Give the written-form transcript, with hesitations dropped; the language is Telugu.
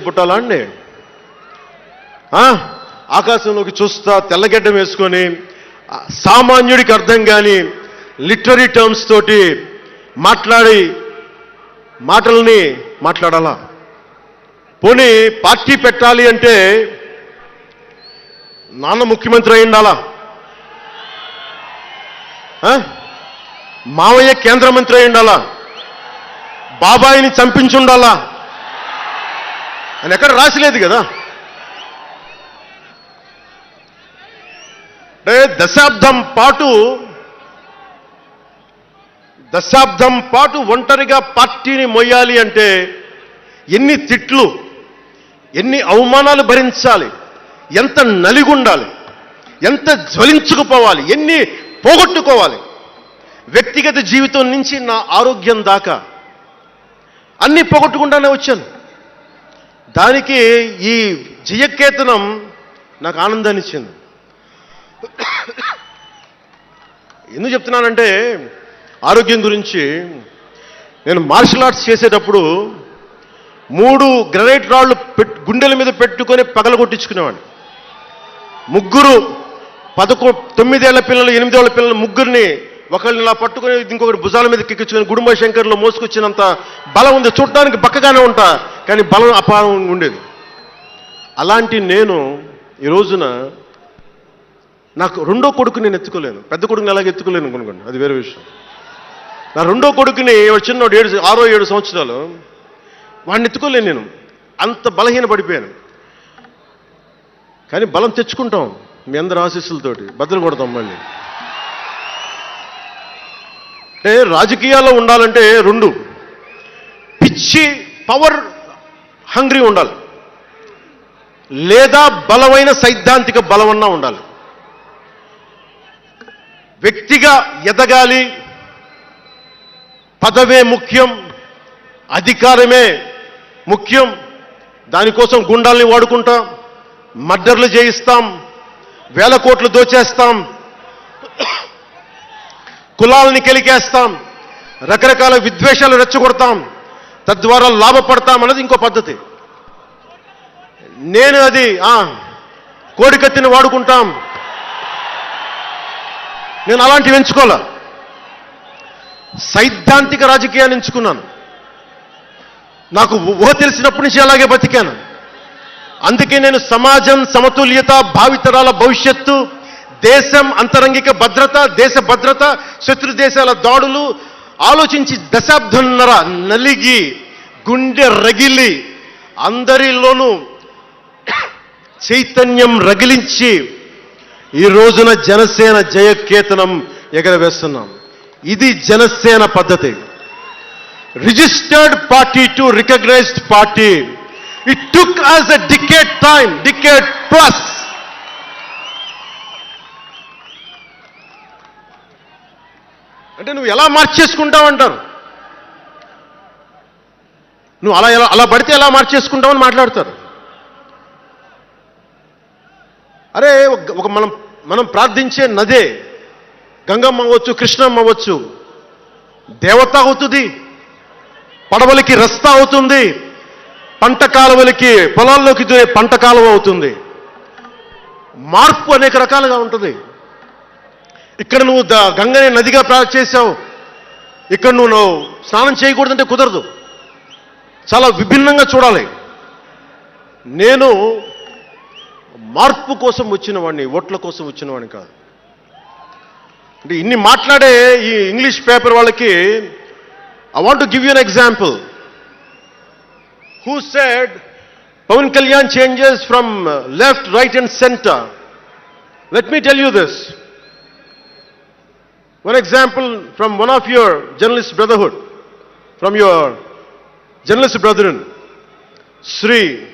పుట్టాలా అండి? ఆకాశంలోకి చూస్తా తెల్లగడ్డం వేసుకొని సామాన్యుడికి అర్థం కాని లిటరీ టర్మ్స్ తోటి మాటల్ని మాట్లాడాలా? పోనీ పార్టీ పెట్టాలి అంటే నాన్న ముఖ్యమంత్రి అయి ఉండాలా? మావయ్య కేంద్ర మంత్రి అయి ఉండాలా? బాబాయిని చంపించి ఉండాలా అని ఎక్కడ రాసిలేదు కదా. అంటే దశాబ్దం పాటు ఒంటరిగా పార్టీని మొయ్యాలి అంటే ఎన్ని తిట్లు, ఎన్ని అవమానాలు భరించాలి, ఎంత నలిగుండాలి, ఎంత జ్వలించుకుపోవాలి, ఎన్ని పోగొట్టుకోవాలి. వ్యక్తిగత జీవితం నుంచి నా ఆరోగ్యం దాకా అన్నీ పోగొట్టుకుంటానే వచ్చాను. దానికి ఈ జయకేతనం నాకు ఆనందాన్ని ఇచ్చింది. ఎందుకు చెప్తున్నానంటే ఆరోగ్యం గురించి. నేను మార్షల్ ఆర్ట్స్ చేసేటప్పుడు 3 గ్రనైట్ రాళ్ళు గుండెల మీద పెట్టుకొని పగలగొట్టించుకునేవాడిని. 9 ఏళ్ల పిల్లలు, 8 ఏళ్ల పిల్లలు ముగ్గురిని ఒకళ్ళని ఇలా పట్టుకొని ఇంకొకటి భుజాల మీద ఎక్కించుకొని గుడుంబ శంకర్లో మోసుకొచ్చినంత బలం ఉంది. చూడటానికి బక్కగానే ఉంటా, కానీ బలం అపారం ఉండేది. అలాంటి నేను ఈ రోజున నాకు రెండో కొడుకు నేను ఎత్తుకోలేను. పెద్ద కొడుకుని ఎలాగ ఎత్తుకోలేను అనుకోండి, అది వేరే విషయం. నా రెండో కొడుకుని చిన్నోడు 6-7 సంవత్సరాలు, వాడిని ఎత్తుకోలేను నేను. అంత బలహీన పడిపోయాను. కానీ బలం తెచ్చుకుంటాం మీ అందరి ఆశీస్సులతోటి, బద్దలు కొడతాం మళ్ళీ. అంటే రాజకీయాల్లో ఉండాలంటే 2 పిచ్చి పవర్ హంగ్రీ ఉండాలి, లేదా బలమైన సైద్ధాంతిక బలమన్నా ఉండాలి. వ్యక్తిగా ఎదగాలి, పదవే ముఖ్యం, అధికారమే ముఖ్యం. దానికోసం గుండాల్ని వాడుకుంటాం, మర్డర్లు చేయిస్తాం, వేల కోట్లు దోచేస్తాం, కులాలని కెలికేస్తాం, రకరకాల విద్వేషాలు రెచ్చగొడతాం, తద్వారా లాభపడతాం అన్నది ఇంకో పద్ధతి. నేను అది కోడికత్తిని వాడుకుంటాం, నేను అలాంటివి ఎంచుకోలే. సైద్ధాంతిక రాజకీయాన్ని ఎంచుకున్నాను. నాకు ఊహ తెలిసినప్పటి నుంచి అలాగే బతికాను. అందుకే నేను సమాజం, సమతుల్యత, భావితరాల భవిష్యత్తు, దేశం అంతరంగిక భద్రత, దేశ భద్రత, శత్రు దేశాల దాడులు ఆలోచించి దశాబ్దంన్నర నలిగి గుండె రగిలి అందరిలోనూ చైతన్యం రగిలించి ఈ రోజున జనసేన జయకేతనం ఎగరవేస్తున్నాం. ఇది జనసేన పద్ధతి. Registered party to recognised party. It took us a decade plus. అంటే నువ్వు ఎలా మార్చేసుకుంటావంటారు. నువ్వు అలా పడితే ఎలా మార్చేసుకుంటావని మాట్లాడతారు. అరే ఒక మనం ప్రార్థించే నదే గంగమ్మ అవ్వచ్చు, కృష్ణమ్మ అవ్వచ్చు, దేవత అవుతుంది, పడవలకి రస్తా అవుతుంది, పంట కాలువలకి పొలాల్లోకి దూరే పంట కాలువ అవుతుంది. మార్పు అనేక రకాలుగా ఉంటుంది. ఇక్కడ నువ్వు గంగని నదిగా చేశావు, ఇక్కడ నువ్వు స్నానం చేయకూడదంటే కుదరదు. చాలా విభిన్నంగా చూడాలి. నేను మార్పు కోసం వచ్చిన వాడిని, ఓట్ల కోసం వచ్చిన వాడిని కాదు. అంటే ఇన్ని మాట్లాడే ఈ ఇంగ్లీష్ పేపర్ వాళ్ళకి I want to give you an example. Who said Pawan Kalyan changes from left, right and center? Let me tell you this. One example from one of your journalist brotherhood, from your journalist brethren, Sri